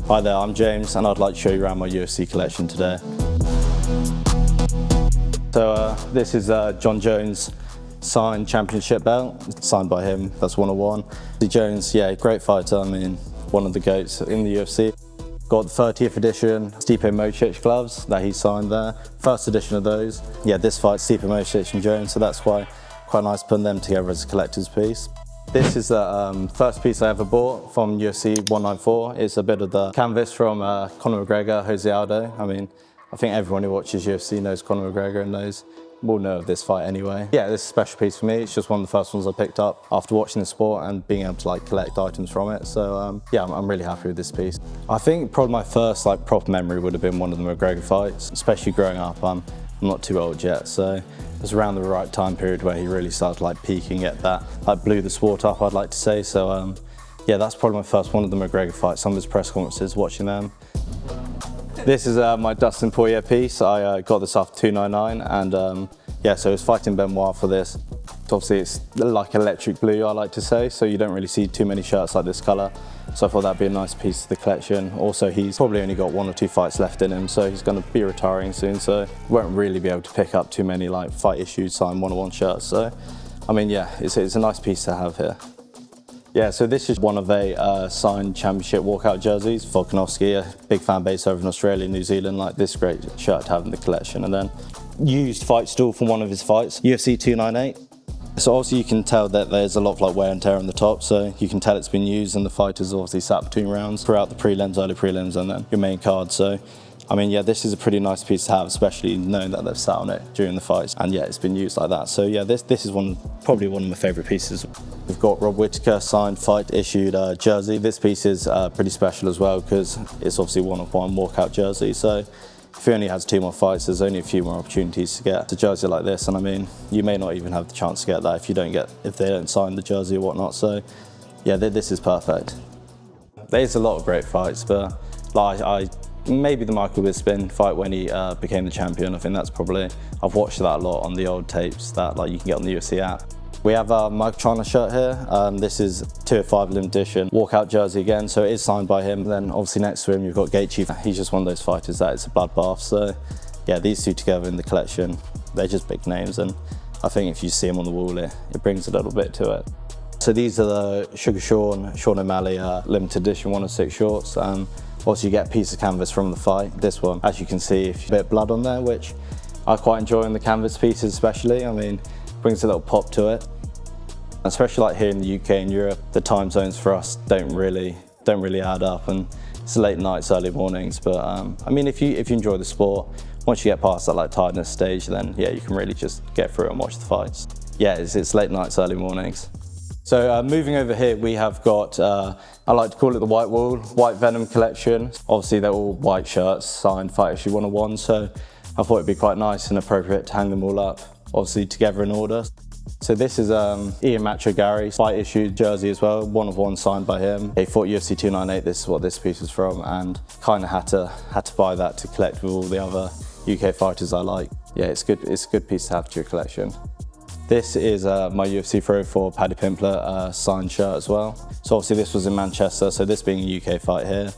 Hi there, I'm James and I'd like to show you around my UFC collection today. So this is Jon Jones signed championship belt. It's signed by him, that's 101. Jones, yeah, great fighter, I mean, one of the GOATs in the UFC. Got the 30th edition Stipe Miocic gloves that he signed there. First edition of those. Yeah, this fight, Stipe Miocic and Jones, so that's quite nice putting them together as a collector's piece. This is the first piece I ever bought from UFC 194. It's a bit of the canvas from Conor McGregor, Jose Aldo. I mean, I think everyone who watches UFC knows Conor McGregor and will know of this fight anyway. Yeah, this is a special piece for me. It's just one of the first ones I picked up after watching the sport and being able to collect items from it. So yeah, I'm really happy with this piece. I think probably my first proper memory would have been one of the McGregor fights, especially growing up. I'm not too old yet, so it was around the right time period where he really started peaking at that, blew the sport up, I'd like to say. So yeah, that's probably my first one of the McGregor fights, some of his press conferences, watching them. This is my Dustin Poirier piece. I got this after 299 and yeah, so I was fighting Benoit for this. Obviously it's like electric blue, I like to say, so you don't really see too many shirts like this colour. So I thought that'd be a nice piece to the collection. Also, he's probably only got 1 or 2 fights left in him, so he's going to be retiring soon, so won't really be able to pick up too many fight issued signed 101 shirts. So, I mean, yeah, it's a nice piece to have here. Yeah, so this is one of a signed championship walkout jerseys. Volkanovski, a big fan base over in Australia, New Zealand, this great shirt to have in the collection. And then used fight stool from one of his fights, UFC 298. So obviously you can tell that there's a lot of wear and tear on the top, so you can tell it's been used and the fighters obviously sat between rounds throughout the prelims, early prelims, and then your main card. So, I mean, yeah, this is a pretty nice piece to have, especially knowing that they've sat on it during the fights, and yeah, it's been used like that. So yeah, this is probably one of my favourite pieces. We've got Rob Whittaker signed fight issued jersey. This piece is pretty special as well because it's obviously 1-of-1 walkout jersey. So if he only has 2 more fights, there's only a few more opportunities to get a jersey like this. And I mean, you may not even have the chance to get that if they don't sign the jersey or whatnot. So yeah, this is perfect. There's a lot of great fights, but maybe the Michael Bisping fight when he became the champion. I think that's probably, I've watched that a lot on the old tapes that you can get on the UFC app. We have a Mike Chandler shirt here. This is 205 limited edition walkout jersey again, so it is signed by him. Then obviously next to him you've got Gaethje. He's just one of those fighters that it's a bloodbath. So yeah, these two together in the collection, they're just big names, and I think if you see them on the wall, it brings a little bit to it. So these are the Sugar Sean O'Malley limited edition 106 shorts. Also you get a piece of canvas from the fight. This one, as you can see, a bit of blood on there, which I quite enjoy in the canvas pieces especially. I mean, brings a little pop to it. Especially here in the UK and Europe, the time zones for us don't really add up, and it's late nights, early mornings. But I mean, if you enjoy the sport, once you get past that tiredness stage, then yeah, you can really just get through and watch the fights. Yeah, it's late nights, early mornings. So moving over here, we have got, I like to call it the White Wall, White Venom collection. Obviously they're all white shirts, signed fight issue 101, so I thought it'd be quite nice and appropriate to hang them all up, obviously together in order. So this is Machado Garry fight issued jersey as well, 1-of-1 signed by him. He fought UFC 298, this is what this piece is from, and kind of had to buy that to collect with all the other UK fighters I like. Yeah, it's a good piece to have to your collection. This is my UFC 304 Paddy Pimblett signed shirt as well. So obviously this was in Manchester, so this being a UK fight here,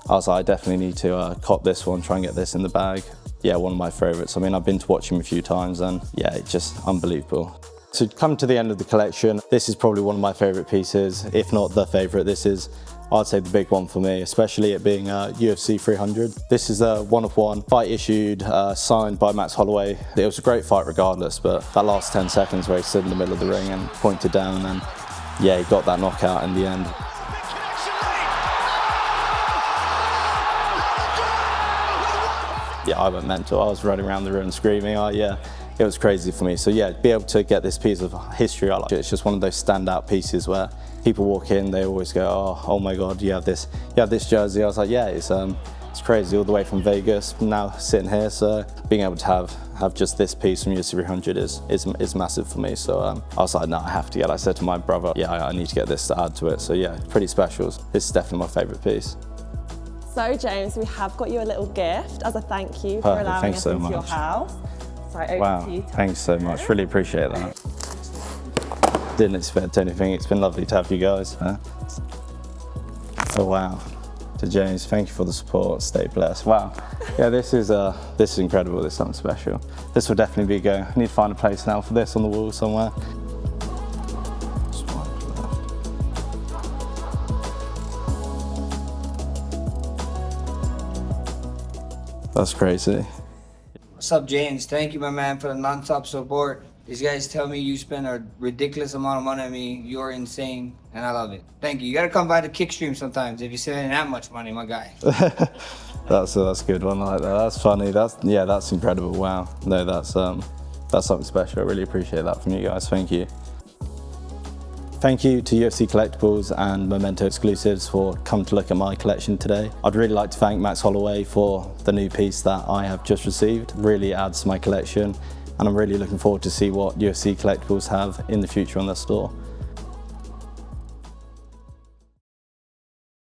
I was like, I definitely need to cop this one, try and get this in the bag. Yeah, one of my favourites. I mean, I've been to watch him a few times and yeah, it's just unbelievable. To come to the end of the collection, this is probably one of my favourite pieces, if not the favourite. This is, I'd say, the big one for me, especially it being UFC 300. This is a 1-of-1 fight issued, signed by Holloway. It was a great fight regardless, but that last 10 seconds where he stood in the middle of the ring and pointed down, and yeah, he got that knockout in the end. Yeah, I went mental. I was running around the room screaming. Yeah. It was crazy for me. So yeah, be able to get this piece of history, I like it. It's just one of those standout pieces where people walk in, they always go, oh my God, you have this jersey. I was like, yeah, it's crazy, all the way from Vegas, now sitting here. So being able to have just this piece from UFC 300 is massive for me. So I was like, no, I have to get it. I said to my brother, yeah, I need to get this to add to it. So yeah, pretty special. This is definitely my favorite piece. So James, we have got you a little gift as a thank you for allowing us into your house. So over to you. Thanks so much. Really appreciate that. Didn't expect anything. It's been lovely to have you guys. Oh wow. To James, thank you for the support. Stay blessed. Wow. Yeah, this is incredible. This is something special. This will definitely be going. I need to find a place now for this on the wall somewhere. That's crazy. What's up, James? Thank you, my man, for the non-stop support. These guys tell me you spend a ridiculous amount of money on me. You're insane, and I love it. Thank you. You gotta come by the kick stream sometimes if you're spending that much money, my guy. That's a good one. I like that. That's funny. That's incredible. Wow. No, that's something special. I really appreciate that from you guys. Thank you. Thank you to UFC Collectibles and Memento Exclusives for coming to look at my collection today. I'd really like to thank Max Holloway for the new piece that I have just received. It really adds to my collection, and I'm really looking forward to see what UFC Collectibles have in the future on their store.